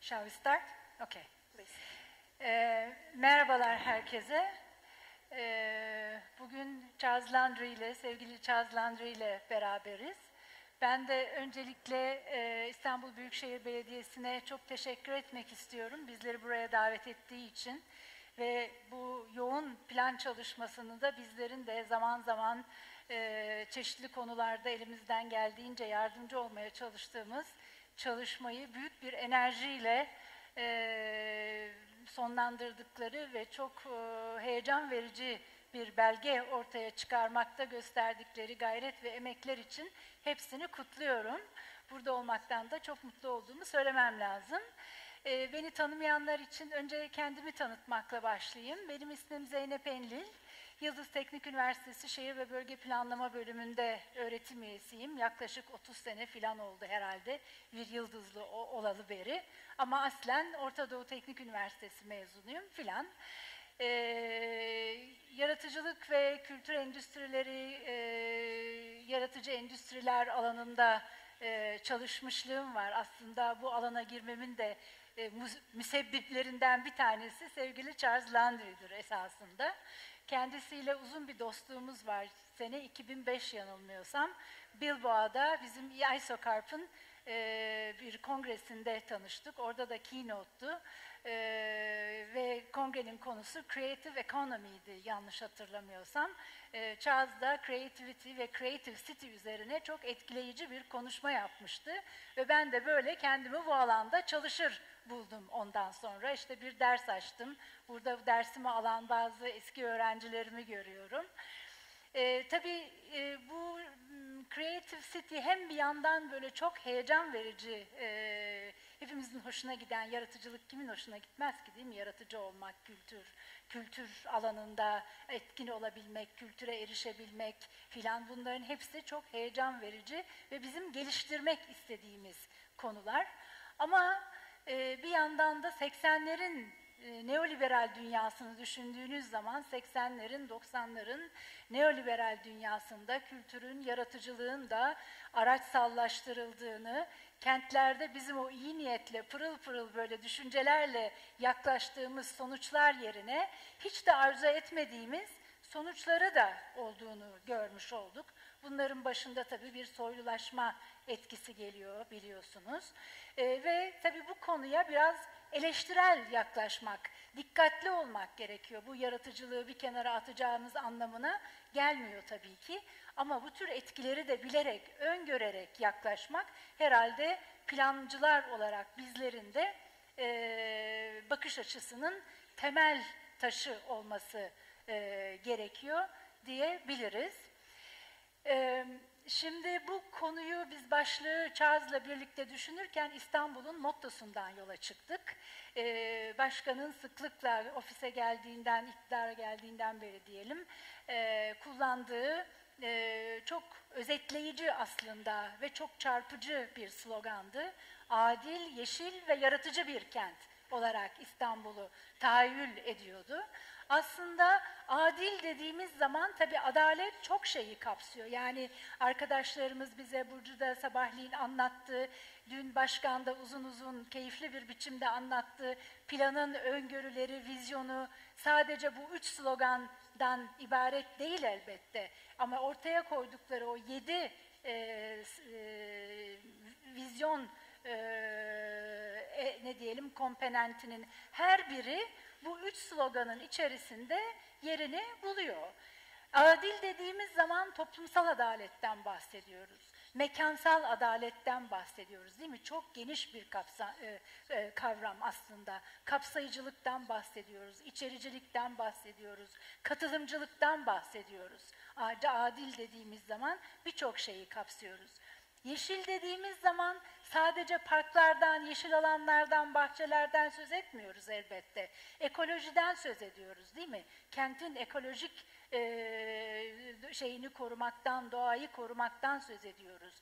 Shall we start? Okay, please. Merhabalar herkese. Bugün sevgili Charles Landry ile beraberiz. Ben de öncelikle İstanbul Büyükşehir Belediyesi'ne çok teşekkür etmek istiyorum. Bizleri buraya davet ettiği için. Ve bu yoğun plan çalışmasını da bizlerin de zaman zaman çeşitli konularda elimizden geldiğince yardımcı olmaya çalıştığımız çalışmayı büyük bir enerjiyle sonlandırdıkları ve çok heyecan verici bir belge ortaya çıkarmakta gösterdikleri gayret ve emekler için hepsini kutluyorum. Burada olmaktan da çok mutlu olduğumu söylemem lazım. Beni tanımayanlar için önce kendimi tanıtmakla başlayayım. Benim ismim Zeynep Enlil. Yıldız Teknik Üniversitesi Şehir ve Bölge Planlama bölümünde öğretim üyesiyim. Yaklaşık 30 sene falan oldu herhalde bir Yıldızlı olalı beri. Ama aslen Orta Doğu Teknik Üniversitesi mezunuyum filan. Yaratıcılık ve kültür endüstrileri, yaratıcı endüstriler alanında çalışmışlığım var. Aslında bu alana girmemin de müsebbiplerinden bir tanesi sevgili Charles Landry'dir esasında. Kendisiyle uzun bir dostluğumuz var. Sene 2005 yanılmıyorsam. Bilbao'da bizim ISOCARP'ın bir kongresinde tanıştık. Orada da keynote'tu. Ve kongrenin konusu Creative Economy'di yanlış hatırlamıyorsam. Charles da Creativity ve Creative City üzerine çok etkileyici bir konuşma yapmıştı. Ve ben de böyle kendimi bu alanda çalışır buldum ondan sonra. İşte bir ders açtım. Burada dersimi alan bazı eski öğrencilerimi görüyorum. Tabii bu Creative City hem bir yandan böyle çok heyecan verici, hepimizin hoşuna giden yaratıcılık kimin hoşuna gitmez ki değil mi? Yaratıcı olmak, kültür alanında etkin olabilmek, kültüre erişebilmek filan bunların hepsi çok heyecan verici ve bizim geliştirmek istediğimiz konular. Ama bir yandan da 80'lerin neoliberal dünyasını düşündüğünüz zaman 80'lerin, 90'ların neoliberal dünyasında kültürün, yaratıcılığın da araçsallaştırıldığını, kentlerde bizim o iyi niyetle, pırıl pırıl böyle düşüncelerle yaklaştığımız sonuçlar yerine hiç de arzu etmediğimiz sonuçları da olduğunu görmüş olduk. Bunların başında tabii bir soylulaşma etkisi geliyor biliyorsunuz. Ve tabii bu konuya biraz eleştirel yaklaşmak, dikkatli olmak gerekiyor. Bu yaratıcılığı bir kenara atacağımız anlamına gelmiyor tabii ki. Ama bu tür etkileri de bilerek, öngörerek yaklaşmak herhalde plancılar olarak bizlerin de bakış açısının temel taşı olması gerekiyor diyebiliriz. Şimdi bu konuyu biz başlığı Charles'la birlikte düşünürken İstanbul'un mottosundan yola çıktık. Başkanın sıklıkla ofise geldiğinden, iktidara geldiğinden beri diyelim, kullandığı çok özetleyici aslında ve çok çarpıcı bir slogandı. Adil, yeşil ve yaratıcı bir kent olarak İstanbul'u tahayyül ediyordu. Aslında adil dediğimiz zaman tabii adalet çok şeyi kapsıyor. Yani arkadaşlarımız bize Burcu'da sabahleyin anlattı, dün başkan da uzun uzun keyifli bir biçimde anlattı. Planın öngörüleri, vizyonu sadece bu 3 slogandan ibaret değil elbette. Ama ortaya koydukları o 7 vizyon ne diyelim komponentinin her biri bu 3 sloganın içerisinde yerini buluyor. Adil dediğimiz zaman toplumsal adaletten bahsediyoruz. Mekansal adaletten bahsediyoruz değil mi? Çok geniş bir kavram aslında. Kapsayıcılıktan bahsediyoruz, içericilikten bahsediyoruz, katılımcılıktan bahsediyoruz. Adil dediğimiz zaman birçok şeyi kapsıyoruz. Yeşil dediğimiz zaman sadece parklardan, yeşil alanlardan, bahçelerden söz etmiyoruz elbette. Ekolojiden söz ediyoruz değil mi? Kentin ekolojik şeyini korumaktan, doğayı korumaktan söz ediyoruz.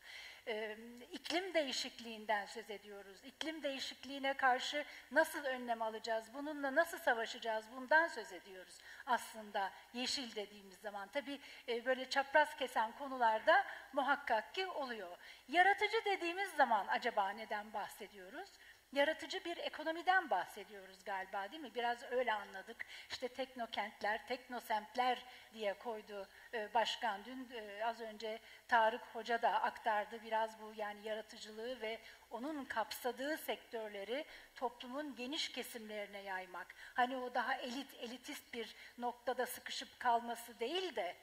İklim değişikliğinden söz ediyoruz. İklim değişikliğine karşı nasıl önlem alacağız, bununla nasıl savaşacağız, bundan söz ediyoruz aslında yeşil dediğimiz zaman. Tabii böyle çapraz kesen konularda muhakkak ki oluyor. Yaratıcı dediğimiz zaman acaba neden bahsediyoruz? yaratıcı bir ekonomiden bahsediyoruz galiba, değil mi? Biraz öyle anladık. İşte teknokentler, teknosemtler diye koydu başkan. Dün az önce Tarık Hoca da aktardı biraz bu, yani yaratıcılığı ve onun kapsadığı sektörleri toplumun geniş kesimlerine yaymak. Hani o daha elitist bir noktada sıkışıp kalması değil de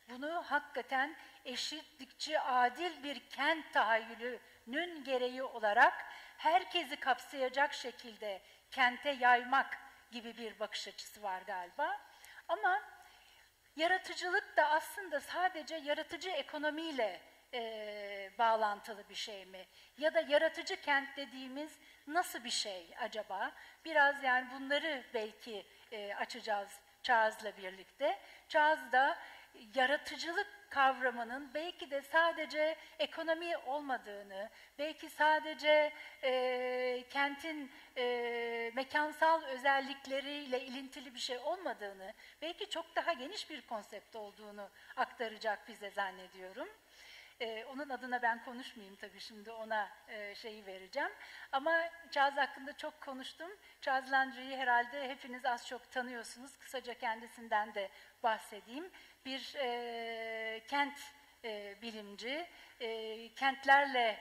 bunu hakikaten eşitlikçi, adil bir kent tahayyülünün gereği olarak herkesi kapsayacak şekilde kente yaymak gibi bir bakış açısı var galiba. Ama yaratıcılık da aslında sadece yaratıcı ekonomiyle bağlantılı bir şey mi? Ya da yaratıcı kent dediğimiz nasıl bir şey acaba? Biraz yani bunları belki açacağız Charles'la birlikte. Charles da yaratıcılık kavramının belki de sadece ekonomi olmadığını, belki sadece kentin mekansal özellikleriyle ilintili bir şey olmadığını, belki çok daha geniş bir konsept olduğunu aktaracak bize zannediyorum. Onun adına ben konuşmayayım tabii, şimdi ona şeyi vereceğim. Ama Charles hakkında çok konuştum. Charles Landry'yi herhalde hepiniz az çok tanıyorsunuz. Kısaca kendisinden de bahsedeyim. Bir kent bilimci, kentlerle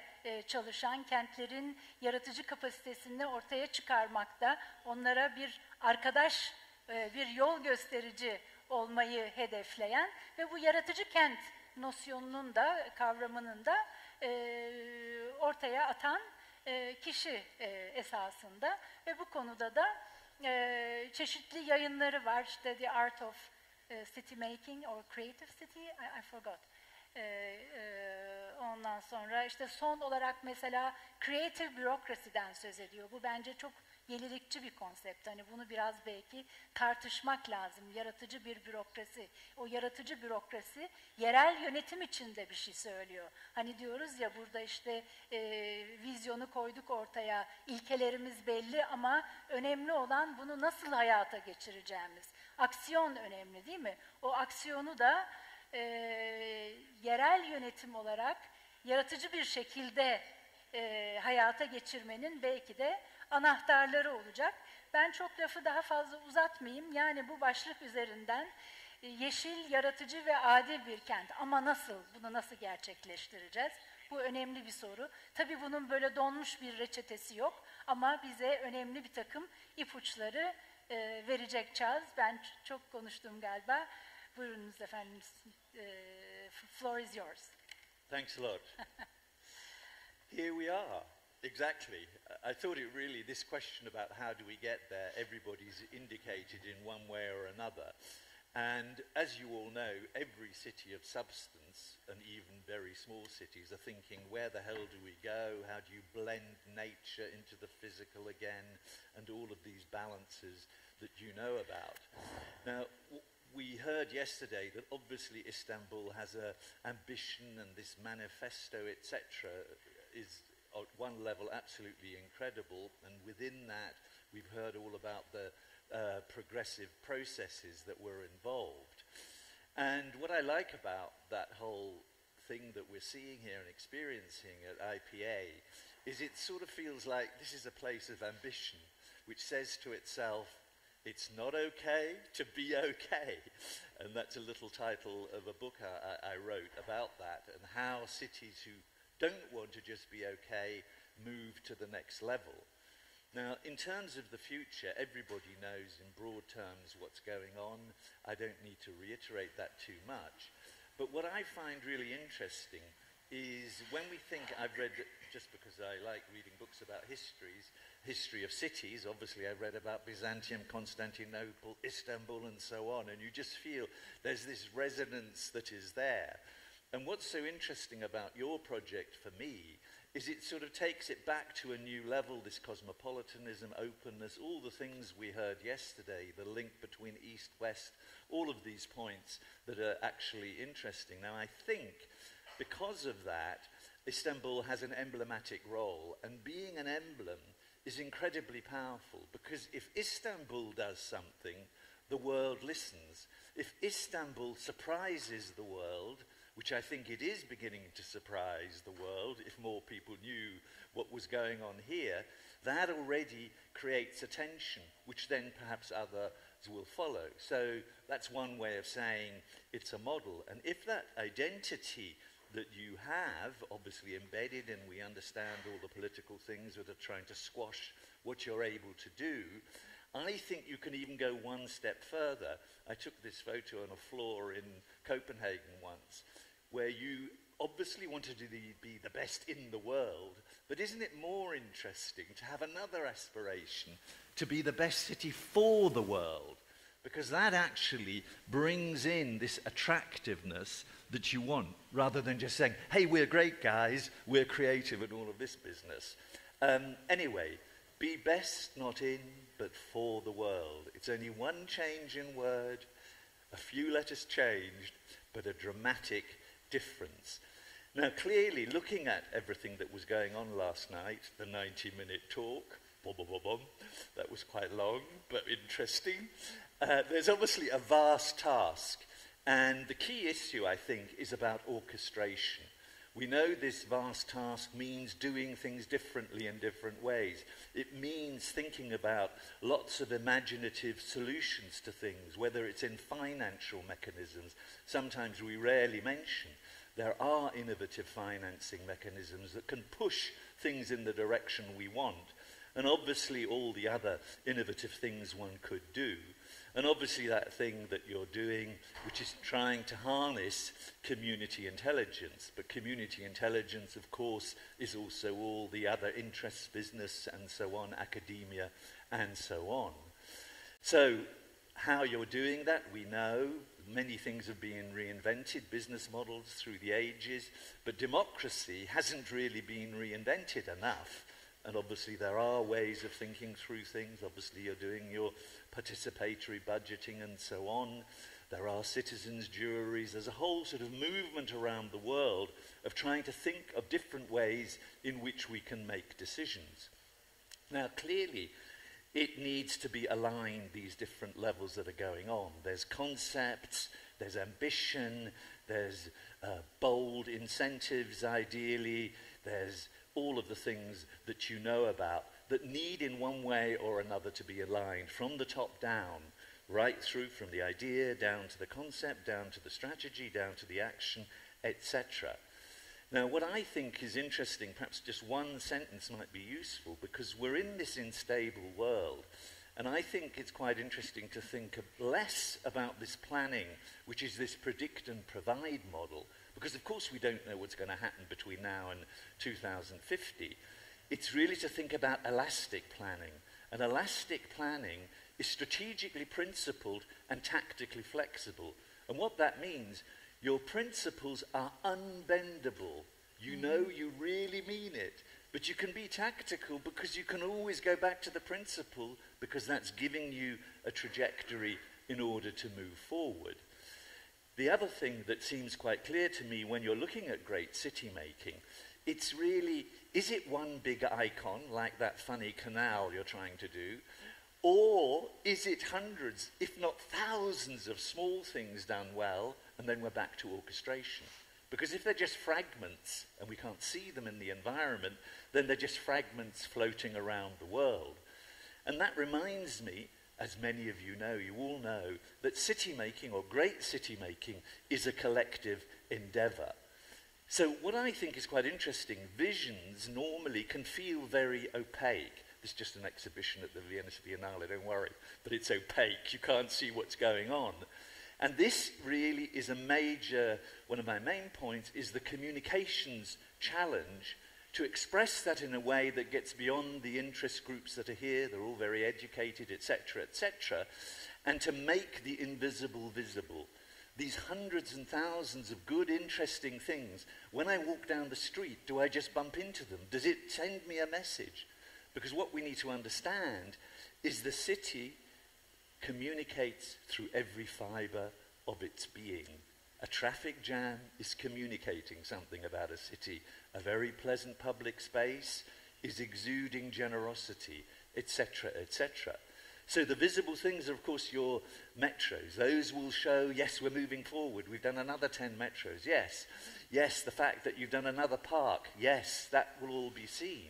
çalışan, kentlerin yaratıcı kapasitesini ortaya çıkarmakta, onlara bir arkadaş, bir yol gösterici olmayı hedefleyen ve bu yaratıcı kent nosyonunun da, kavramının da ortaya atan kişi esasında ve bu konuda da çeşitli yayınları var. İşte The Art of City Making or Creative City, I forgot. Ondan sonra işte son olarak mesela Creative Bureaucracy'den söz ediyor. Bu bence çok yenilikçi bir konsept. Hani bunu biraz belki tartışmak lazım. Yaratıcı bir bürokrasi. O yaratıcı bürokrasi yerel yönetim içinde bir şey söylüyor. Hani diyoruz ya burada işte vizyonu koyduk ortaya, ilkelerimiz belli ama önemli olan bunu nasıl hayata geçireceğimiz. Aksiyon önemli, değil mi? O aksiyonu da yerel yönetim olarak yaratıcı bir şekilde hayata geçirmenin belki de anahtarları olacak. Ben çok lafı daha fazla uzatmayayım. Yani bu başlık üzerinden yeşil, yaratıcı ve adil bir kent. Ama nasıl? Bunu nasıl gerçekleştireceğiz? Bu önemli bir soru. Tabii bunun böyle donmuş bir reçetesi yok. Ama bize önemli bir takım ipuçları verecek Charles. Ben çok konuştum galiba. Buyurunuz efendim. Floor is yours. Thanks a lot. Here we are. Exactly. I thought it really, this question about how do we get there, everybody's indicated in one way or another. And as you all know, every city of substance, and even very small cities, are thinking, where the hell do we go? How do you blend nature into the physical again? And all of these balances that you know about. Now, we heard yesterday that obviously Istanbul has an ambition, and this manifesto, etc., is at one level absolutely incredible, and within that we've heard all about the progressive processes that were involved. And what I like about that whole thing that we're seeing here and experiencing at IPA is it sort of feels like this is a place of ambition which says to itself, it's not okay to be okay. And that's a little title of a book I wrote about that, and how cities who don't want to just be okay move to the next level. Now, in terms of the future, everybody knows in broad terms what's going on. I don't need to reiterate that too much. But what I find really interesting is when we think, I've read, just because I like reading books about history of cities, obviously I've read about Byzantium, Constantinople, Istanbul and so on, and you just feel there's this resonance that is there. And what's so interesting about your project for me is it sort of takes it back to a new level, this cosmopolitanism, openness, all the things we heard yesterday, the link between East, West, all of these points that are actually interesting. Now I think because of that, Istanbul has an emblematic role, and being an emblem is incredibly powerful, because if Istanbul does something, the world listens. If Istanbul surprises the world, which I think it is beginning to surprise the world, if more people knew what was going on here, that already creates attention, which then perhaps others will follow. So that's one way of saying it's a model. And if that identity that you have, obviously embedded, and we understand all the political things that are trying to squash what you're able to do, I think you can even go one step further. I took this photo on a floor in Copenhagen once, where you obviously wanted to be the best in the world, but isn't it more interesting to have another aspiration to be the best city for the world? Because that actually brings in this attractiveness that you want, rather than just saying, hey, we're great guys, we're creative and all of this business. Anyway, be best not in, but for the world. It's only one change in word, a few letters changed, but a dramatic difference. Now, clearly, looking at everything that was going on last night, the 90-minute talk, that was quite long, but interesting. There's obviously a vast task, and the key issue, I think, is about orchestration. We know this vast task means doing things differently in different ways. It means thinking about lots of imaginative solutions to things, whether it's in financial mechanisms. Sometimes we rarely mention there are innovative financing mechanisms that can push things in the direction we want, and obviously all the other innovative things one could do. And obviously that thing that you're doing, which is trying to harness community intelligence. But community intelligence, of course, is also all the other interests, business and so on, academia and so on. So how you're doing that, we know. Many things have been reinvented, business models through the ages, but democracy hasn't really been reinvented enough. And obviously there are ways of thinking through things. Obviously you're doing your participatory budgeting and so on. There are citizens' juries. There's a whole sort of movement around the world of trying to think of different ways in which we can make decisions. Now, clearly, it needs to be aligned, these different levels that are going on. There's concepts, there's ambition, there's bold incentives, ideally, there's all of the things that you know about that need in one way or another to be aligned from the top down, right through from the idea down to the concept, down to the strategy, down to the action, etc. Now, what I think is interesting, perhaps just one sentence might be useful, because we're in this unstable world, and I think it's quite interesting to think less about this planning, which is this predict and provide model, because of course we don't know what's going to happen between now and 2050. It's really to think about elastic planning. And elastic planning is strategically principled and tactically flexible. And what that means, your principles are unbendable. You know you really mean it. But you can be tactical because you can always go back to the principle, because that's giving you a trajectory in order to move forward. The other thing that seems quite clear to me when you're looking at great city making, it's really, is it one big icon like that funny canal you're trying to do? Or is it hundreds, if not thousands, of small things done well, and then we're back to orchestration? Because if they're just fragments, and we can't see them in the environment, then they're just fragments floating around the world. And that reminds me, as many of you know, you all know, that city making, or great city making, is a collective endeavor. So what I think is quite interesting, visions normally can feel very opaque. This is just an exhibition at the Venice Biennale, don't worry, but it's opaque, you can't see what's going on. And this really is a major, one of my main points, is the communications challenge to express that in a way that gets beyond the interest groups that are here, they're all very educated, etc., and to make the invisible visible. These hundreds and thousands of good, interesting things, when I walk down the street, do I just bump into them? Does it send me a message? Because what we need to understand is the city communicates through every fibre of its being. A traffic jam is communicating something about a city. A very pleasant public space is exuding generosity, etc., etc. So the visible things are, of course, your metros. Those will show, yes, we're moving forward. We've done another 10 metros. Yes. Yes, the fact that you've done another park. Yes, that will all be seen.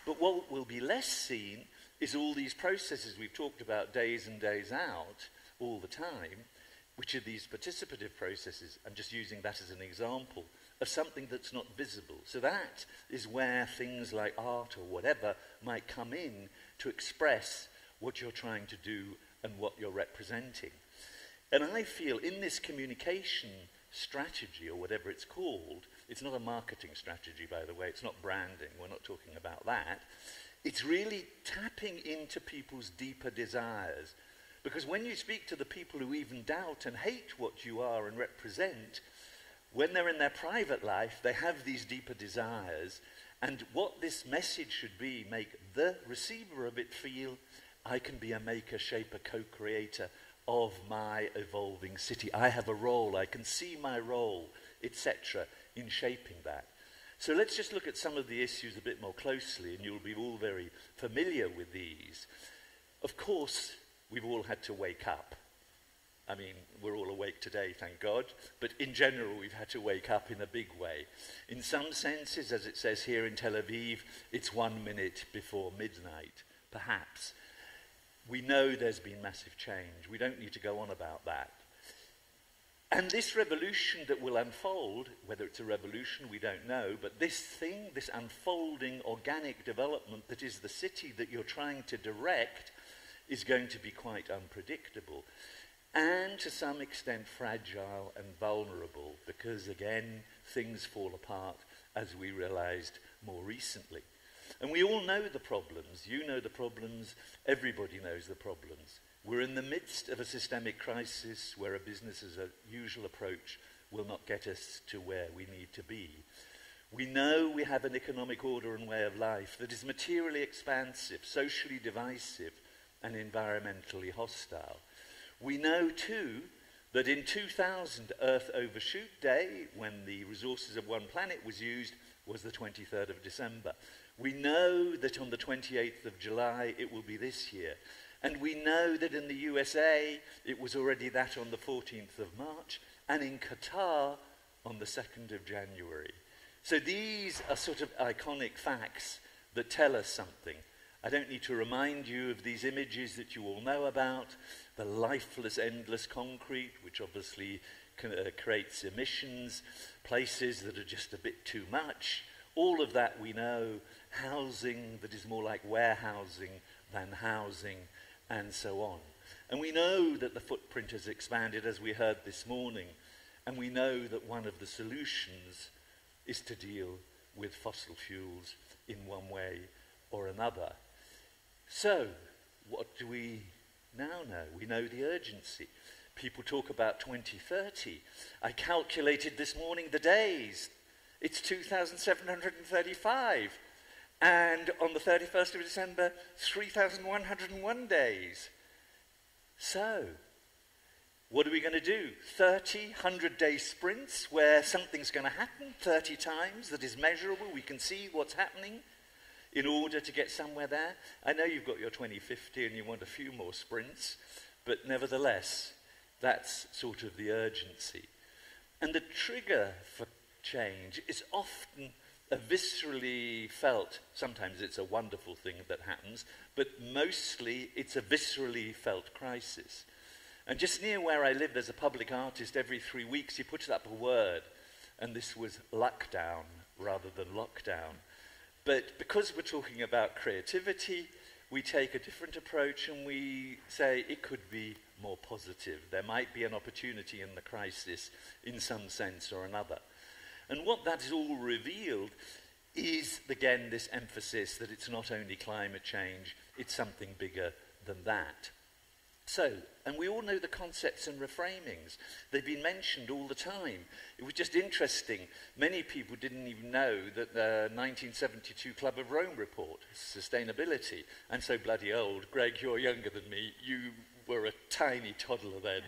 But what will be less seen is all these processes we've talked about days and days out all the time, which are these participative processes. I'm just using that as an example of something that's not visible. So that is where things like art or whatever might come in to express what you're trying to do and what you're representing. And I feel in this communication strategy, or whatever it's called, it's not a marketing strategy, by the way, it's not branding, we're not talking about that. It's really tapping into people's deeper desires. Because when you speak to the people who even doubt and hate what you are and represent, when they're in their private life, they have these deeper desires. And what this message should be, make the receiver of it feel, I can be a maker, shaper, co-creator of my evolving city. I have a role, I can see my role, etc., in shaping that. So let's just look at some of the issues a bit more closely, and you'll be all very familiar with these. Of course, we've all had to wake up. I mean, we're all awake today, thank God, but in general, we've had to wake up in a big way. In some senses, as it says here in Tel Aviv, it's 1 minute before midnight, perhaps. We know there's been massive change. We don't need to go on about that. And this revolution that will unfold, whether it's a revolution, we don't know, but this thing, this unfolding organic development that is the city that you're trying to direct, is going to be quite unpredictable. And to some extent fragile and vulnerable, because again, things fall apart, as we realized more recently. And we all know the problems. You know the problems. Everybody knows the problems. We're in the midst of a systemic crisis where a business as usual approach will not get us to where we need to be. We know we have an economic order and way of life that is materially expansive, socially divisive, and environmentally hostile. We know too that in 2000, Earth Overshoot Day, when the resources of one planet was used, was the 23rd of December. We know that on the 28th of July, it will be this year. And we know that in the USA, it was already that on the 14th of March, and in Qatar, on the 2nd of January. So these are sort of iconic facts that tell us something. I don't need to remind you of these images that you all know about, the lifeless, endless concrete, which obviously creates emissions, places that are just a bit too much. All of that we know, housing that is more like warehousing than housing, and so on. And we know that the footprint has expanded, as we heard this morning, and we know that one of the solutions is to deal with fossil fuels in one way or another. So, what do we now know? We know the urgency. People talk about 2030. I calculated this morning the days. It's 2,735. And on the 31st of December, 3,101 days. So, what are we going to do? 30 100-day sprints where something's going to happen 30 times that is measurable, we can see what's happening in order to get somewhere there? I know you've got your 2050 and you want a few more sprints, but nevertheless, that's sort of the urgency. And the trigger for change is often a viscerally felt, sometimes it's a wonderful thing that happens, but mostly it's a viscerally felt crisis. And just near where I live, there's a public artist. Every 3 weeks he puts up a word, and this was luckdown rather than lockdown. But because we're talking about creativity, we take a different approach and we say it could be more positive. There might be an opportunity in the crisis in some sense or another. And what that's all revealed is, again, this emphasis that it's not only climate change, it's something bigger than that. So, and we all know the concepts and reframings. They've been mentioned all the time. It was just interesting. Many people didn't even know that the 1972 Club of Rome report, sustainability, I'm so bloody old. Greg, you're younger than me. You were a tiny toddler then.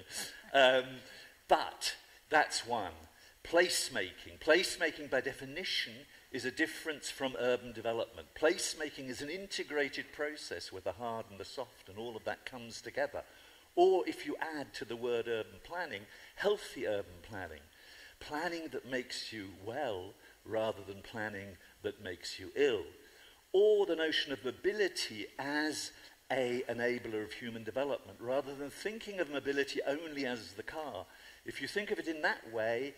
But that's one. Placemaking. Placemaking, by definition, is a difference from urban development. Placemaking is an integrated process where the hard and the soft and all of that comes together. Or if you add to the word urban planning, healthy urban planning. Planning that makes you well rather than planning that makes you ill. or the notion of mobility as an enabler of human development, rather than thinking of mobility only as the car. If you think of it in that way,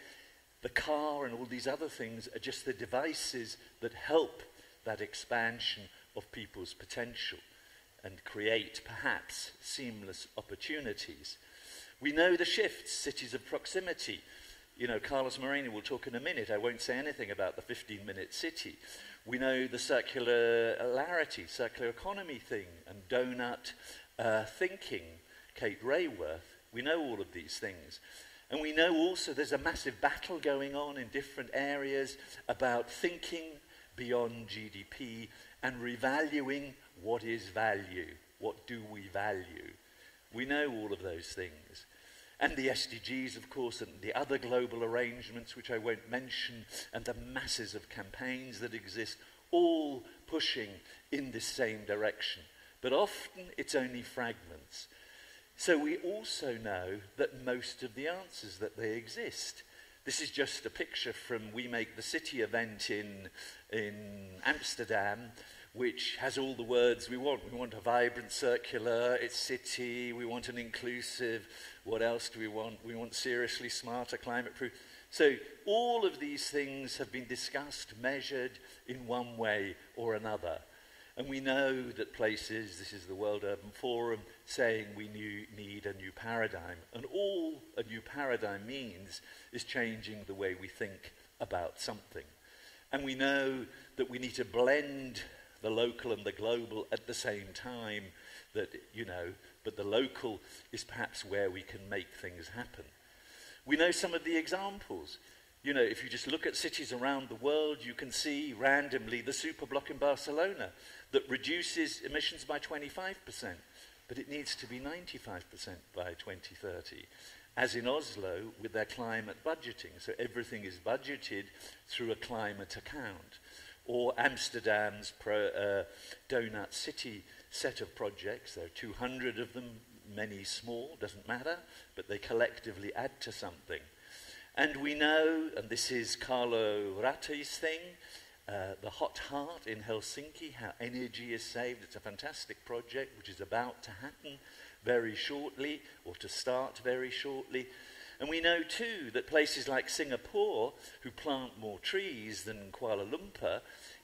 the car and all these other things are just the devices that help that expansion of people's potential and create, perhaps, seamless opportunities. We know the shifts, cities of proximity. You know, Carlos Moreno will talk in a minute. I won't say anything about the 15-minute city. We know the circularity, circular economy thing, and donut thinking, Kate Rayworth. We know all of these things. And we know also there's a massive battle going on in different areas about thinking beyond GDP and revaluing what is value. What do we value? We know all of those things. And the SDGs, of course, and the other global arrangements, which I won't mention, and the masses of campaigns that exist, all pushing in this same direction. But often it's only fragments. So we also know that most of the answers that they exist. This is just a picture from We Make the City event in Amsterdam, which has all the words we want. We want a vibrant, circular, it's city, we want an inclusive, what else do we want? We want seriously smarter, climate-proof. So all of these things have been discussed, measured in one way or another. And we know that places, this is the World Urban Forum, saying we need a new paradigm. And all a new paradigm means is changing the way we think about something. And we know that we need to blend the local and the global at the same time, that, you know, but the local is perhaps where we can make things happen. We know some of the examples. You know, if you just look at cities around the world, you can see randomly the superblock in Barcelona that reduces emissions by 25%, but it needs to be 95% by 2030, as in Oslo with their climate budgeting. So everything is budgeted through a climate account. Or Amsterdam's Donut City set of projects. There are 200 of them, many small, doesn't matter, but they collectively add to something. And we know, and this is Carlo Ratti's thing, the Hot Heart in Helsinki, how energy is saved. It's a fantastic project which is about to happen very shortly, or to start very shortly. And we know too that places like Singapore, who plant more trees than Kuala Lumpur,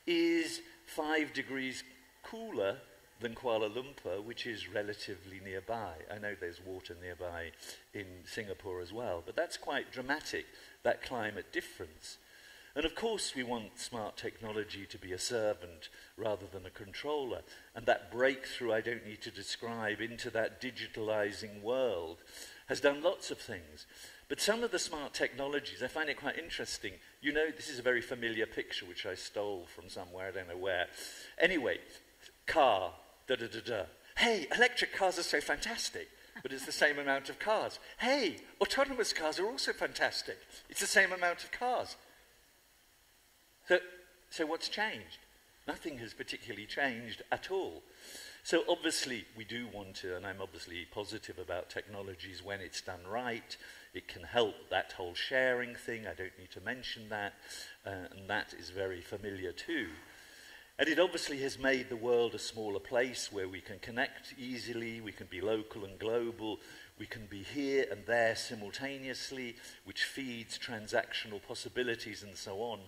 is 5 degrees cooler than Kuala Lumpur, which is relatively nearby. I know there's water nearby in Singapore as well, but that's quite dramatic, that climate difference. And of course we want smart technology to be a servant rather than a controller. And that breakthrough, I don't need to describe, into that digitalizing world has done lots of things. But some of the smart technologies, I find it quite interesting. You know, this is a very familiar picture which I stole from somewhere, I don't know where. Anyway, car, da-da-da-da. Hey, electric cars are so fantastic, but it's the same amount of cars. Hey, autonomous cars are also fantastic. It's the same amount of cars. So what's changed? Nothing has particularly changed at all. So obviously we do want to, and I'm obviously positive about technologies when it's done right. It can help that whole sharing thing. I don't need to mention that. And that is very familiar too. And it obviously has made the world a smaller place where we can connect easily, we can be local and global, we can be here and there simultaneously, which feeds transactional possibilities and so on.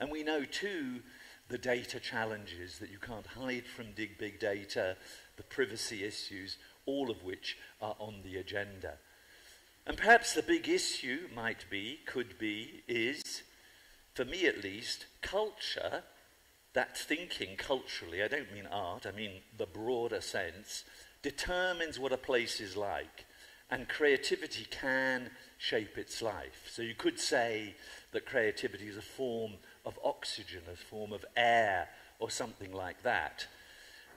And we know too the data challenges that you can't hide from big data, the privacy issues, all of which are on the agenda. And perhaps the big issue might be, could be, is, for me at least, culture. That thinking culturally, I don't mean art, I mean the broader sense, determines what a place is like. And creativity can shape its life. So you could say that creativity is a form of oxygen, a form of air, or something like that.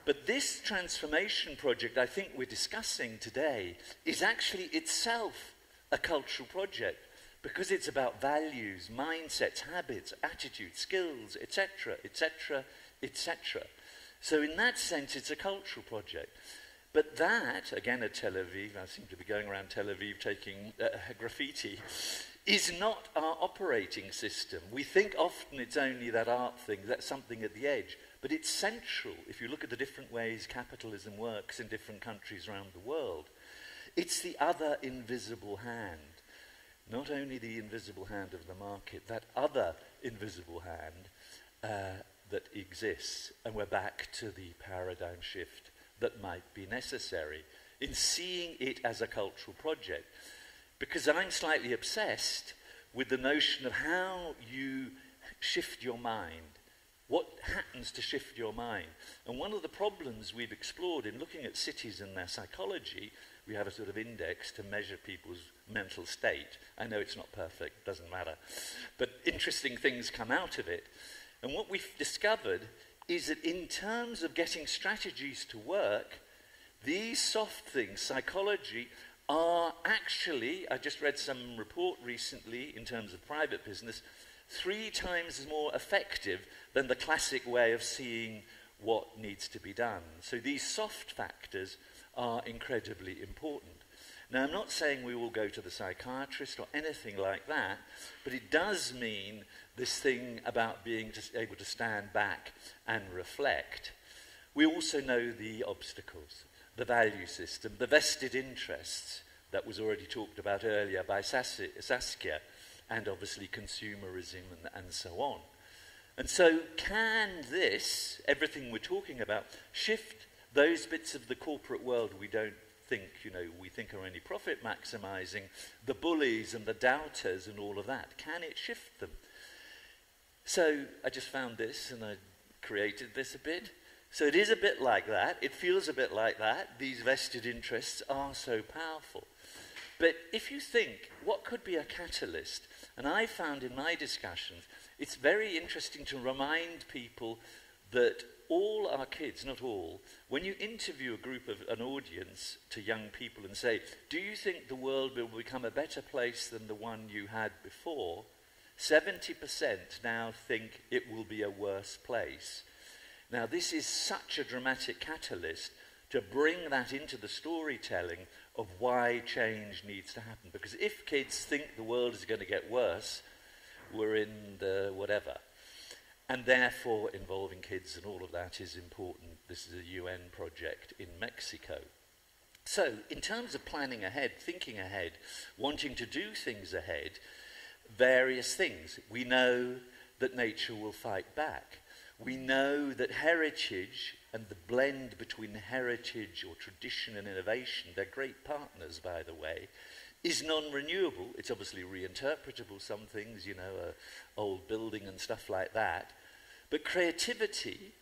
But this transformation project I think we're discussing today is actually itself a cultural project, because it's about values, mindsets, habits, attitudes, skills, etc., etc., etc. So in that sense, it's a cultural project. But that, again at Tel Aviv, I seem to be going around Tel Aviv taking graffiti, is not our operating system. We think often it's only that art thing, that's something at the edge. But it's central if you look at the different ways capitalism works in different countries around the world. It's the other invisible hand, not only the invisible hand of the market, that other invisible hand that exists. And we're back to the paradigm shift that might be necessary in seeing it as a cultural project. Because I'm slightly obsessed with the notion of how you shift your mind. What happens to shift your mind? And one of the problems we've explored in looking at cities and their psychology, we have a sort of index to measure people's mental state. I know it's not perfect, doesn't matter. But interesting things come out of it. And what we've discovered is that in terms of getting strategies to work, these soft things, psychology, are actually, I just read some report recently in terms of private business, 3 times more effective than the classic way of seeing what needs to be done. So these soft factors are incredibly important. Now, I'm not saying we will go to the psychiatrist or anything like that, but it does mean this thing about being able to stand back and reflect. We also know the obstacles, the value system, the vested interests that was already talked about earlier by Saskia, and obviously consumerism and so on. And so can this, everything we're talking about, shift those bits of the corporate world we don't think, we think are only profit maximizing, the bullies and the doubters and all of that? Can it shift them? So I just found this and I created this a bit. So it is a bit like that. It feels a bit like that. These vested interests are so powerful. But if you think, what could be a catalyst? And I found in my discussions, it's very interesting to remind people that all our kids, not all, when you interview a group of an audience to young people and say, do you think the world will become a better place than the one you had before? 70% now think it will be a worse place. Now, this is such a dramatic catalyst to bring that into the storytelling of why change needs to happen. Because if kids think the world is going to get worse, we're in the whatever. And therefore, involving kids and all of that is important. This is a UN project in Mexico. So, in terms of planning ahead, thinking ahead, wanting to do things ahead, various things. We know that nature will fight back. We know that heritage and the blend between heritage or tradition and innovation, they're great partners, by the way, is non-renewable. It's obviously reinterpretable, some things, old building and stuff like that. But creativity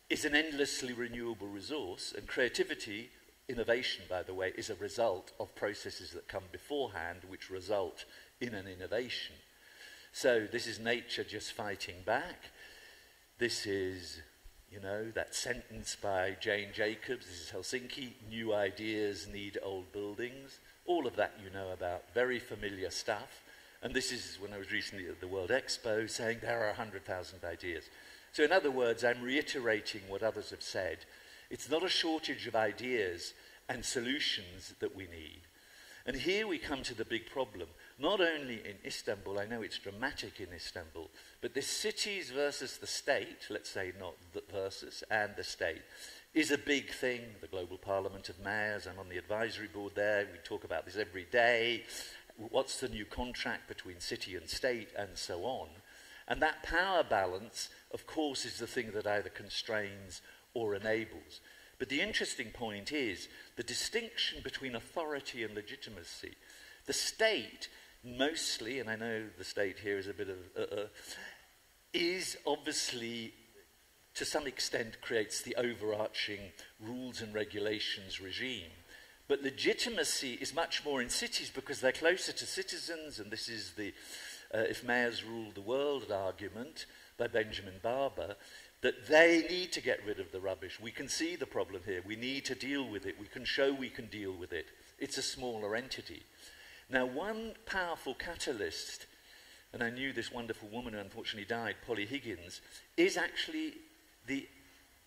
is an endlessly renewable resource, and creativity, innovation, by the way, is a result of processes that come beforehand which result in an innovation. So this is nature just fighting back. This is, that sentence by Jane Jacobs, this is Helsinki, new ideas need old buildings. All of that you know about, very familiar stuff. And this is when I was recently at the World Expo saying there are 100,000 ideas. So in other words, I'm reiterating what others have said. It's not a shortage of ideas and solutions that we need. And here we come to the big problem. Not only in Istanbul, I know it's dramatic in Istanbul, but this cities versus the state, let's say not the versus, and the state, is a big thing. The Global Parliament of Mayors, I'm on the advisory board there, we talk about this every day. What's the new contract between city and state, and so on. And that power balance, of course, is the thing that either constrains or enables. But the interesting point is the distinction between authority and legitimacy. The state mostly, and I know the state here is a bit of, is obviously, to some extent, creates the overarching rules and regulations regime. But legitimacy is much more in cities because they're closer to citizens, and this is the if mayors rule the world argument by Benjamin Barber, that they need to get rid of the rubbish. We can see the problem here. We need to deal with it. We can show we can deal with it. It's a smaller entity. Now, one powerful catalyst, and I knew this wonderful woman who unfortunately died, Polly Higgins, is actually the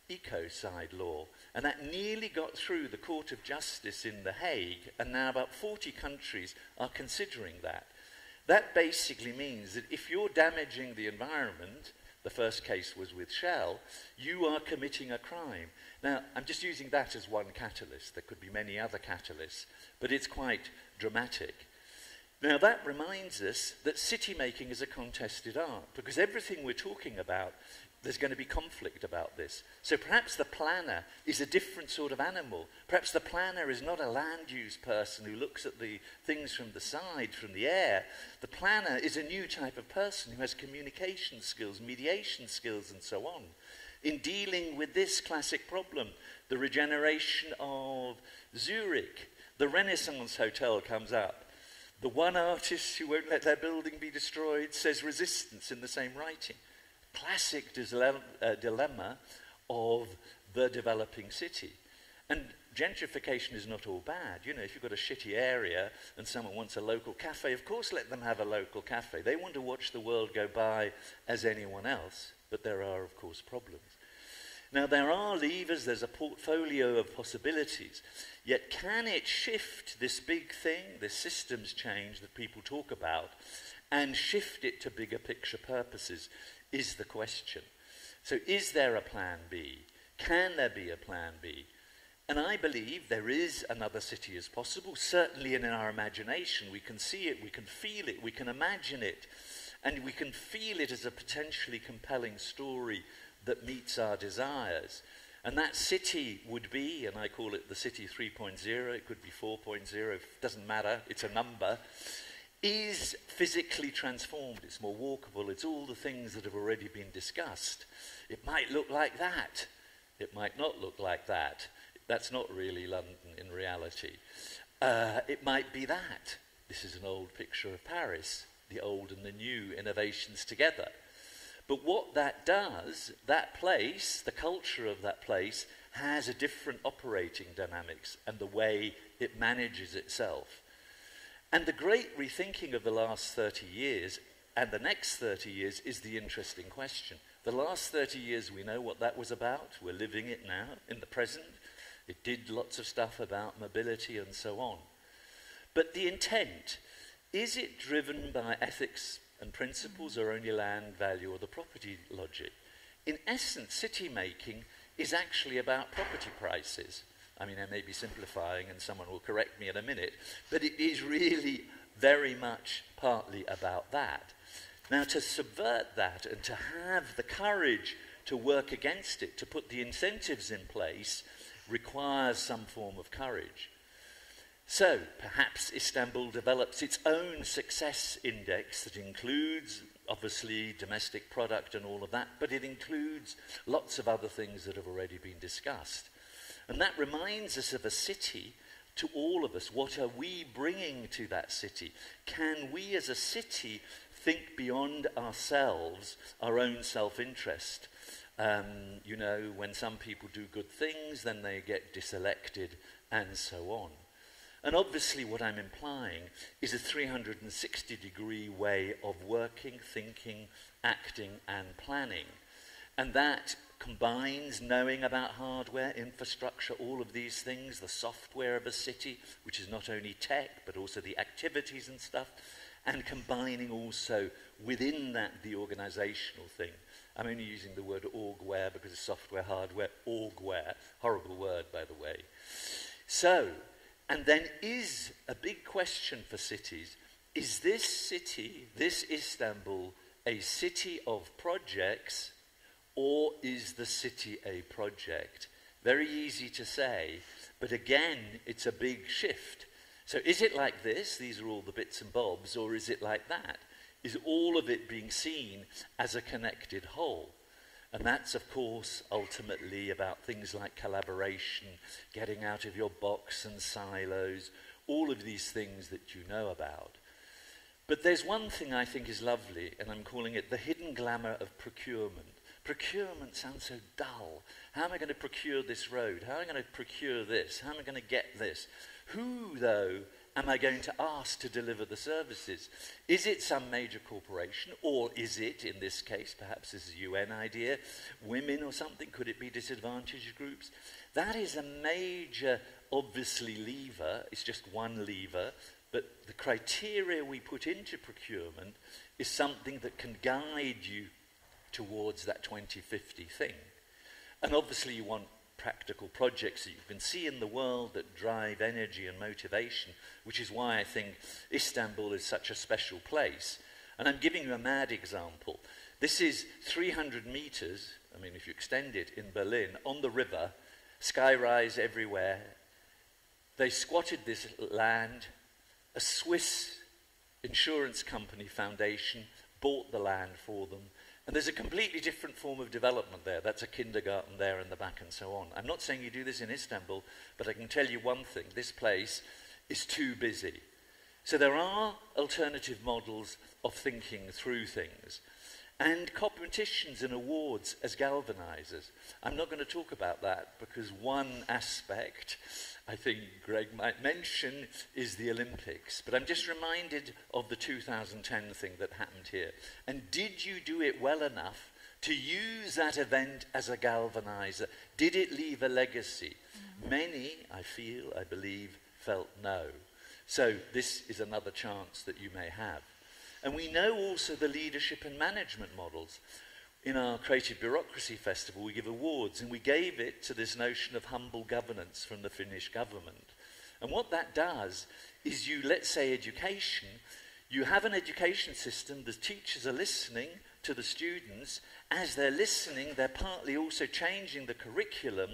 ecocide law. And that nearly got through the Court of Justice in The Hague, and now about 40 countries are considering that. That basically means that if you're damaging the environment, the first case was with Shell, you are committing a crime. Now, I'm just using that as one catalyst. There could be many other catalysts, but it's quite dramatic. Now, that reminds us that city making is a contested art, because everything we're talking about, there's going to be conflict about this. So perhaps the planner is a different sort of animal. Perhaps the planner is not a land use person who looks at the things from the side, from the air. The planner is a new type of person who has communication skills, mediation skills, and so on. In dealing with this classic problem, the regeneration of Zurich, the Renaissance Hotel comes up. The one artist who won't let their building be destroyed says resistance in the same writing. Classic dilemma of the developing city. And gentrification is not all bad. You know, if you've got a shitty area and someone wants a local cafe, of course let them have a local cafe. They want to watch the world go by as anyone else, but there are, of course, problems. Now, there are levers, there's a portfolio of possibilities, yet can it shift this big thing, this systems change that people talk about, and shift it to bigger picture purposes, is the question. So is there a plan B? Can there be a plan B? And I believe there is another city as possible. Certainly in our imagination, we can see it, we can feel it, we can imagine it, and we can feel it as a potentially compelling story that meets our desires. And that city would be, and I call it the city 3.0, it could be 4.0, it doesn't matter, it's a number, is physically transformed, it's more walkable, it's all the things that have already been discussed. It might look like that, it might not look like that. That's not really London in reality. It might be that. This is an old picture of Paris, the old and the new innovations together. But what that does, that place, the culture of that place, has a different operating dynamics and the way it manages itself. And the great rethinking of the last 30 years and the next 30 years is the interesting question. The last 30 years, we know what that was about. We're living it now, in the present. It did lots of stuff about mobility and so on. But the intent, is it driven by ethics and principles or only land value or the property logic? In essence, city making is actually about property prices. I mean, I may be simplifying and someone will correct me in a minute, but it is really very much partly about that. Now, to subvert that and to have the courage to work against it, to put the incentives in place, requires some form of courage. So, perhaps Istanbul develops its own success index that includes, obviously, domestic product and all of that, but it includes lots of other things that have already been discussed. And that reminds us of a city, to all of us. What are we bringing to that city? Can we as a city think beyond ourselves, our own self-interest? You know, when some people do good things, then they get diselected and so on. And obviously what I'm implying is a 360-degree way of working, thinking, acting, and planning. And that combines knowing about hardware, infrastructure, all of these things, the software of a city, which is not only tech, but also the activities and stuff, and combining also within that the organizational thing. I'm only using the word orgware because it's software, hardware, orgware, horrible word, by the way. So, and then is a big question for cities, is this city, this Istanbul, a city of projects, or is the city a project? Very easy to say, but again, it's a big shift. So is it like this, these are all the bits and bobs, or is it like that? Is all of it being seen as a connected whole? And that's, of course, ultimately about things like collaboration, getting out of your box and silos, all of these things that you know about. But there's one thing I think is lovely, and I'm calling it the hidden glamour of procurement. Procurement sounds so dull. How am I going to procure this road? How am I going to procure this? How am I going to get this? Who, though, am I going to ask to deliver the services? Is it some major corporation, or is it, in this case, perhaps this is a UN idea, women or something? Could it be disadvantaged groups? That is a major, obviously, lever. It's just one lever, but the criteria we put into procurement is something that can guide you towards that 2050 thing. And obviously you want practical projects that you can see in the world that drive energy and motivation, which is why I think Istanbul is such a special place. And I'm giving you a mad example. This is 300 meters, I mean, if you extend it, in Berlin, on the river, skyrise everywhere. They squatted this land. A Swiss insurance company foundation bought the land for them. And there's a completely different form of development there. That's a kindergarten there in the back and so on. I'm not saying you do this in Istanbul, but I can tell you one thing. This place is too busy. So there are alternative models of thinking through things. And competitions and awards as galvanizers. I'm not going to talk about that because one aspect I think Greg might mention is the Olympics. But I'm just reminded of the 2010 thing that happened here. And did you do it well enough to use that event as a galvanizer? Did it leave a legacy? Many, I believe, felt no. So this is another chance that you may have. And we know also the leadership and management models. In our Creative Bureaucracy Festival, we give awards, and we gave it to this notion of humble governance from the Finnish government. And what that does is let's say education, you have an education system, the teachers are listening to the students. As they're listening, they're partly also changing the curriculum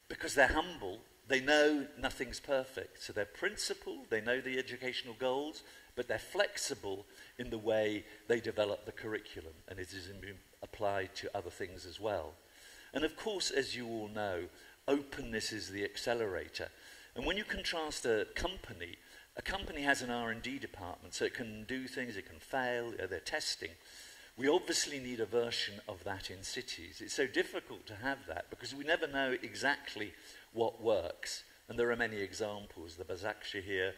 because they're humble. They know nothing's perfect. So they're principled, they know the educational goals, but they're flexible in the way they develop the curriculum, and it is applied to other things as well. And of course, as you all know, openness is the accelerator. And when you contrast a company has an R&D department, so it can do things, it can fail, they're testing. We obviously need a version of that in cities. It's so difficult to have that because we never know exactly what works. And there are many examples. The Başakşehir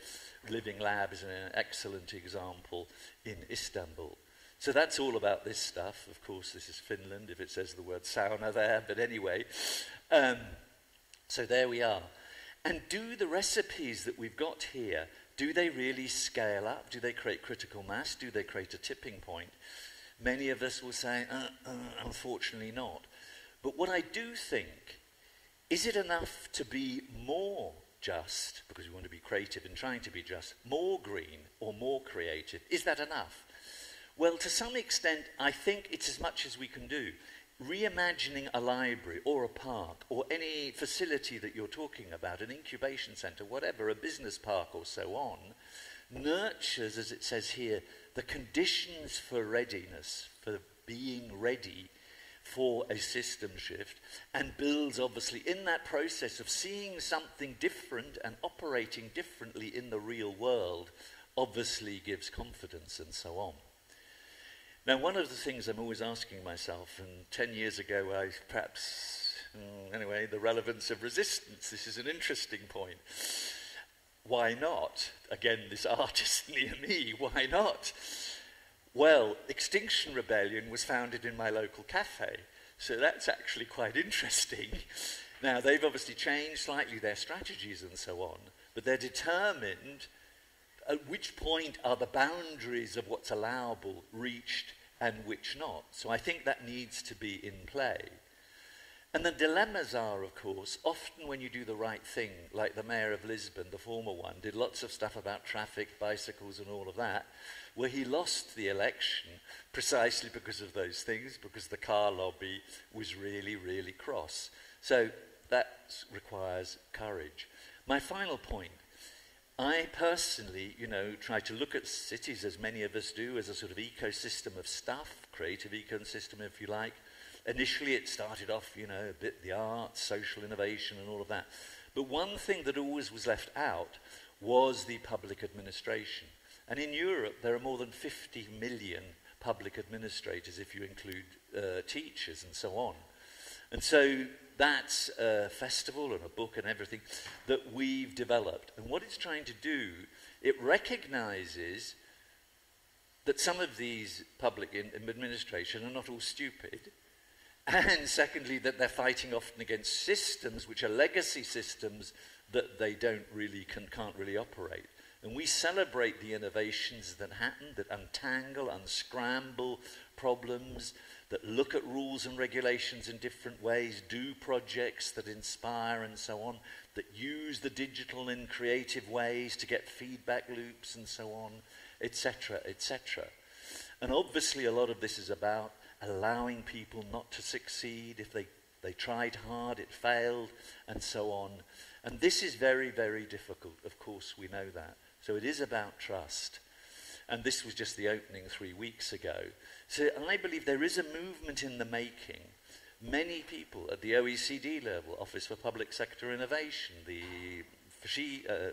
Living Lab is an excellent example in Istanbul. So that's all about this stuff. Of course, this is Finland, if it says the word sauna there. But anyway, so there we are. And do the recipes that we've got here, do they really scale up? Do they create critical mass? Do they create a tipping point? Many of us will say, unfortunately not. But what I do think, is it enough to be more just, because we want to be creative and trying to be just, more green or more creative? Is that enough? Well, to some extent, I think it's as much as we can do. Reimagining a library or a park or any facility that you're talking about, an incubation centre, whatever, a business park or so on, nurtures, as it says here, the conditions for readiness, for being ready for a system shift, and builds, obviously, in that process of seeing something different and operating differently in the real world, obviously gives confidence and so on. Now, one of the things I'm always asking myself, and 10 years ago I perhaps, anyway, the relevance of resistance, this is an interesting point. Why not? Again, this artist near me, why not? Well, Extinction Rebellion was founded in my local cafe, so that's actually quite interesting. Now, they've obviously changed slightly their strategies and so on, but they're determined at which point are the boundaries of what's allowable reached and which not. So I think that needs to be in play. And the dilemmas are, of course, often when you do the right thing, like the mayor of Lisbon, the former one, did lots of stuff about traffic, bicycles and all of that, where he lost the election precisely because of those things, because the car lobby was really, really cross. So that requires courage. My final point, I personally, try to look at cities, as many of us do, as a sort of ecosystem of stuff, creative ecosystem, if you like. Initially, it started off, a bit the arts, social innovation and all of that. But one thing that always was left out was the public administration. And in Europe, there are more than 50 million public administrators, if you include teachers and so on. And so that's a festival and a book and everything that we've developed. And what it's trying to do, it recognizes that some of these public administration are not all stupid. And secondly, that they're fighting often against systems which are legacy systems that they can't really operate. And we celebrate the innovations that happen, that untangle, unscramble problems, that look at rules and regulations in different ways, do projects that inspire and so on, that use the digital in creative ways to get feedback loops and so on, etc., etc. And obviously a lot of this is about allowing people not to succeed if they tried hard, it failed, and so on. And this is very, very difficult. Of course, we know that. So it is about trust. And this was just the opening 3 weeks ago. So I believe there is a movement in the making. Many people at the OECD level, Office for Public Sector Innovation,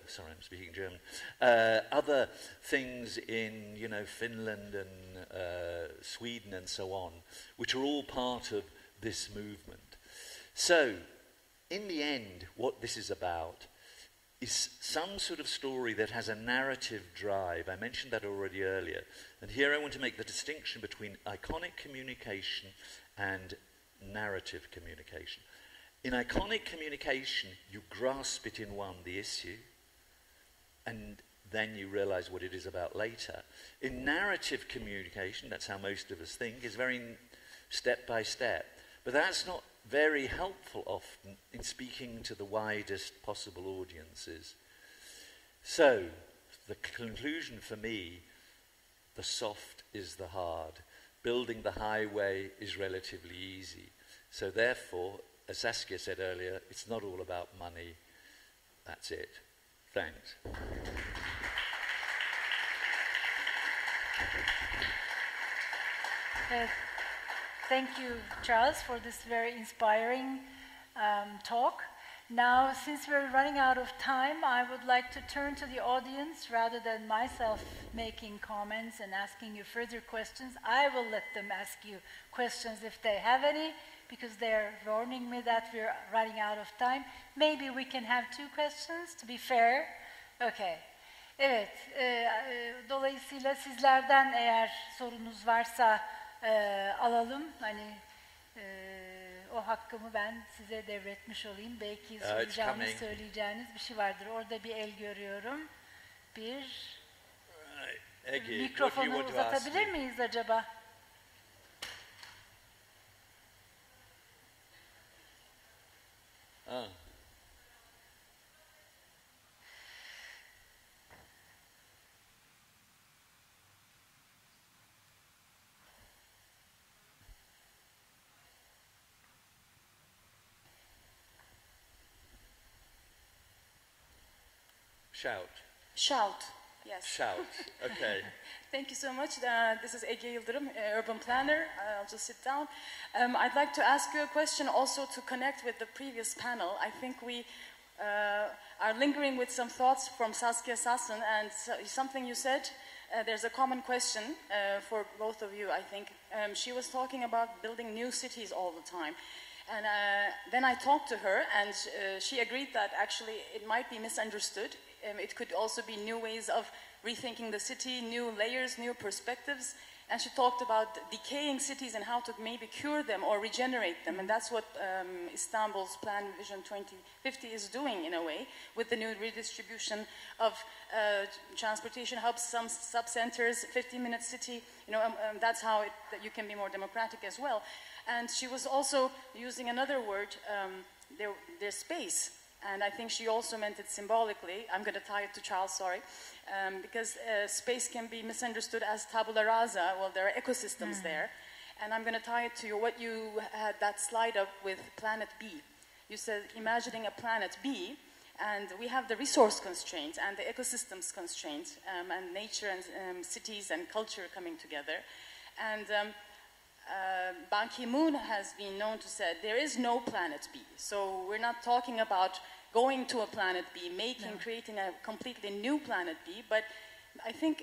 sorry, I'm speaking German, other things in, Finland and Sweden and so on, which are all part of this movement. So, in the end, what this is about is some sort of story that has a narrative drive. I mentioned that already earlier. And here I want to make the distinction between iconic communication and narrative communication. In iconic communication, you grasp it in one, the issue, and then you realize what it is about later. In narrative communication, that's how most of us think, is very step by step. But that's not very helpful often in speaking to the widest possible audiences. So, the conclusion for me, the soft is the hard. Building the highway is relatively easy. So therefore, as Saskia said earlier, it's not all about money. That's it. Thanks. Thank you, Charles, for this very inspiring talk. Now, since we're running out of time, I would like to turn to the audience rather than myself making comments and asking you further questions. I will let them ask you questions if they have any, because they're warning me that we're running out of time. Maybe we can have 2 questions to be fair. Okay. Evet, dolayısıyla sizlerden eğer sorunuz varsa alalım. Hani o hakkımı ben size devretmiş olayım. Belki soracağınız, söyleyeceğiniz bir şey vardır. Orada bir el görüyorum. Mikrofonu uzatabilir miyiz acaba? Shout. Shout, yes. Shout, okay. Thank you so much. This is Ege Yıldırım, urban planner. I'll just sit down. I'd like to ask you a question also to connect with the previous panel. I think we are lingering with some thoughts from Saskia Sassen, and something you said, there's a common question for both of you, I think. She was talking about building new cities all the time. And then I talked to her, and she agreed that actually it might be misunderstood. It could also be new ways of rethinking the city, new layers, new perspectives. And she talked about decaying cities and how to maybe cure them or regenerate them. And that's what Istanbul's Plan Vision 2050 is doing in a way, with the new redistribution of transportation hubs, some sub-centers, 15-minute city. That's how that you can be more democratic as well. And she was also using another word, there's space. And I think she also meant it symbolically. I'm going to tie it to Charles, sorry. Because space can be misunderstood as tabula rasa. Well, there are ecosystems there. And I'm going to tie it to what you had that slide up with Planet B. You said imagining a Planet B, and we have the resource constraints and the ecosystems constraints, and nature and cities and culture coming together. And Ban Ki-moon has been known to say there is no Planet B. So we're not talking about going to a Planet B, creating a completely new Planet B, but I think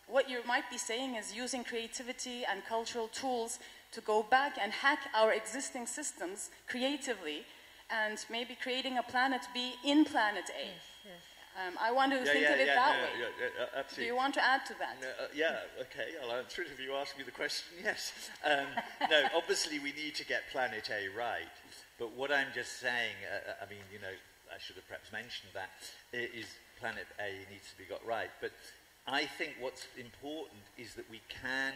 what you might be saying is using creativity and cultural tools to go back and hack our existing systems creatively, and maybe creating a Planet B in Planet A. Yes, yes. I want to think of it that way. Yeah, absolutely. Do you want to add to that? Okay, I'll answer it if you ask me the question, yes. No, obviously we need to get Planet A right, but what I'm just saying, I should have perhaps mentioned that, is planet A needs to be got right. But I think what's important is that we can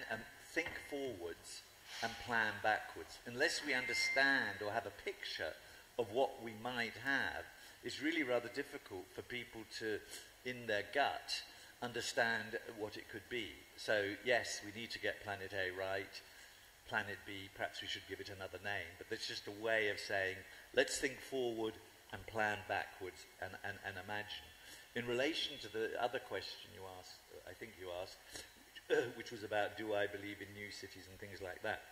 think forwards and plan backwards. Unless we understand or have a picture of what we might have, it's really rather difficult for people to, in their gut, understand what it could be. So yes, we need to get planet A right. Planet B, perhaps we should give it another name, but that's just a way of saying, let's think forward and plan backwards and imagine. In relation to the other question you asked, I think you asked, which was about do I believe in new cities and things like that.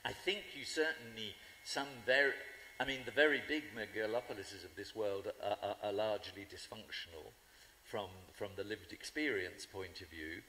I think you certainly, the very big megalopolises of this world are largely dysfunctional from the lived experience point of view,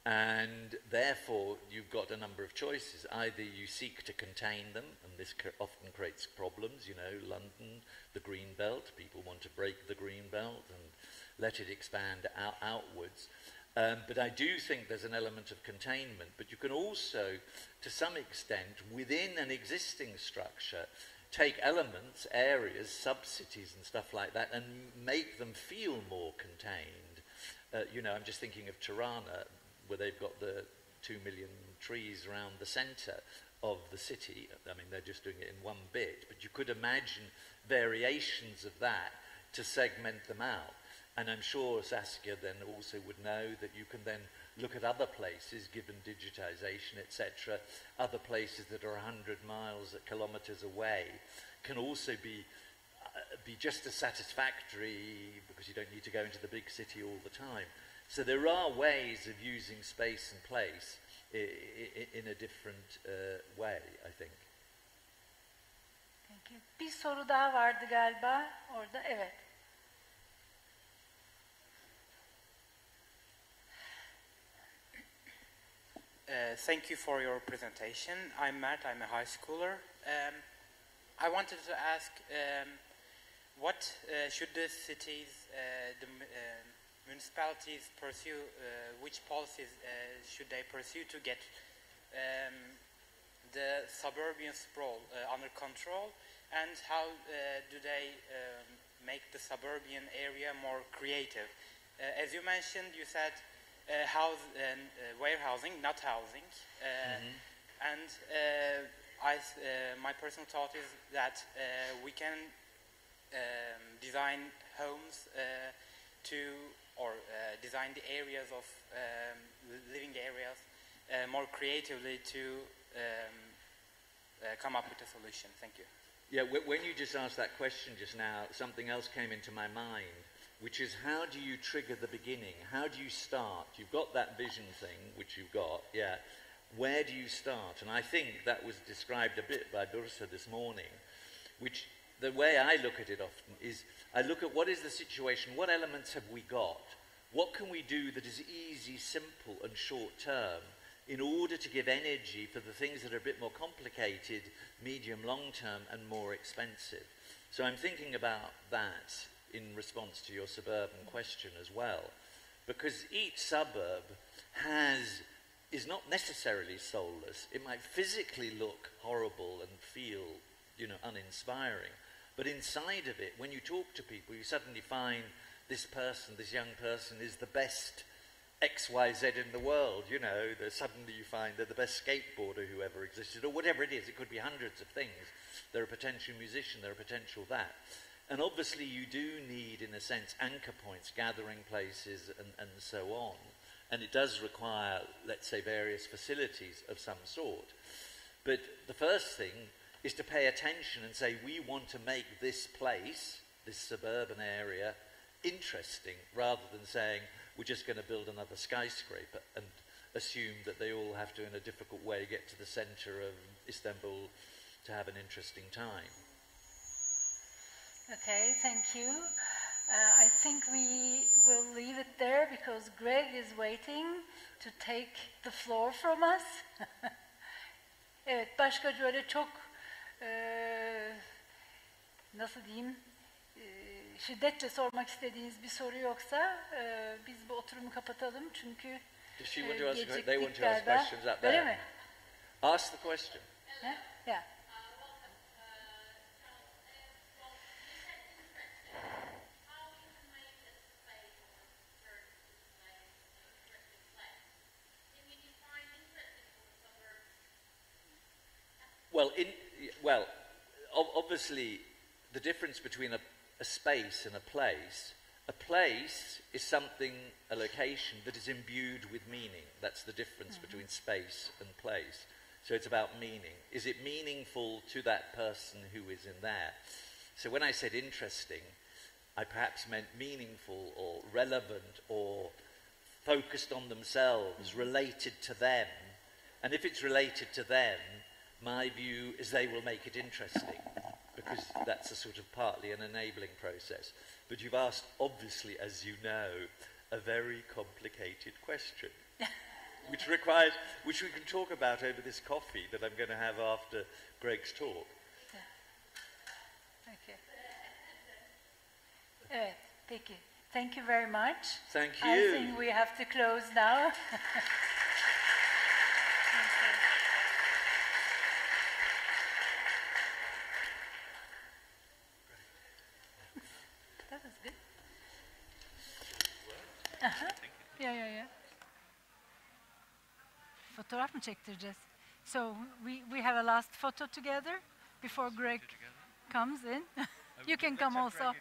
and therefore you've got a number of choices. Either you seek to contain them, and this often creates problems, you know, London, the green belt, people want to break the green belt and let it expand outwards. But I do think there's an element of containment, but you can also, to some extent, within an existing structure, take elements, areas, sub-cities and stuff like that, and make them feel more contained. You know, I'm just thinking of Tirana, where they've got the 2 million trees around the centre of the city. I mean, they're just doing it in one bit, but you could imagine variations of that to segment them out. And I'm sure Saskia then also would know that you can then look at other places, given digitisation, etc. Other places that are 100 miles, kilometres away, can also be just as satisfactory because you don't need to go into the big city all the time. So there are ways of using space and place in a different way, I think. Thank you. Bir soru daha vardı galiba orada. Evet. Thank you for your presentation. I'm Matt, I'm a high schooler. I wanted to ask, what should the cities, the municipalities pursue, which policies should they pursue to get the suburban sprawl under control, and how do they make the suburban area more creative? As you mentioned, you said warehousing, not housing. And my personal thought is that we can design homes design the areas of living areas more creatively to come up with a solution. Thank you. Yeah, when you just asked that question just now, something else came into my mind, which is how do you trigger the beginning? How do you start? You've got that vision thing, which you've got, yeah. Where do you start? And I think that was described a bit by Bursa this morning, which the way I look at it often is I look at what is the situation, what elements have we got? What can we do that is easy, simple and short term in order to give energy for the things that are a bit more complicated, medium, long term and more expensive? So I'm thinking about that in response to your suburban question as well, because each suburb is not necessarily soulless. It might physically look horrible and feel, you know, uninspiring, but inside of it, when you talk to people, you suddenly find this person, this young person, is the best XYZ in the world, you know. Suddenly you find they're the best skateboarder who ever existed, or whatever it is. It could be hundreds of things. They're a potential musician, they're a potential that. And obviously you do need, in a sense, anchor points, gathering places and so on. And it does require, let's say, various facilities of some sort. But the first thing is to pay attention and say, we want to make this place, this suburban area, interesting, rather than saying, we're just going to build another skyscraper and assume that they all have to, in a difficult way, get to the centre of Istanbul to have an interesting time. Okay, thank you. I think we will leave it there because Greg is waiting to take the floor from us. Evet, başka böyle çok nasıl diyeyim, şiddetle sormak istediğiniz bir soru yoksa biz bu oturumu kapatalım çünkü geciktik galiba. Öyle mi? Ask the question. Yeah. Obviously, the difference between a space and a place is something, a location that is imbued with meaning. That's the difference between space and place. So it's about meaning. Is it meaningful to that person who is in there? So when I said interesting, I perhaps meant meaningful or relevant or focused on themselves, related to them. And if it's related to them, my view is they will make it interesting, because that's a sort of partly an enabling process. But you've asked, obviously, as you know, a very complicated question, which we can talk about over this coffee that I'm going to have after Greg's talk. Okay. Evet, peki. Thank you very much. Thank you. I think we have to close now. That was good. Yeah. Fotoğraf mı çektireceğiz? So we have a last photo together before Greg comes in. You can come also.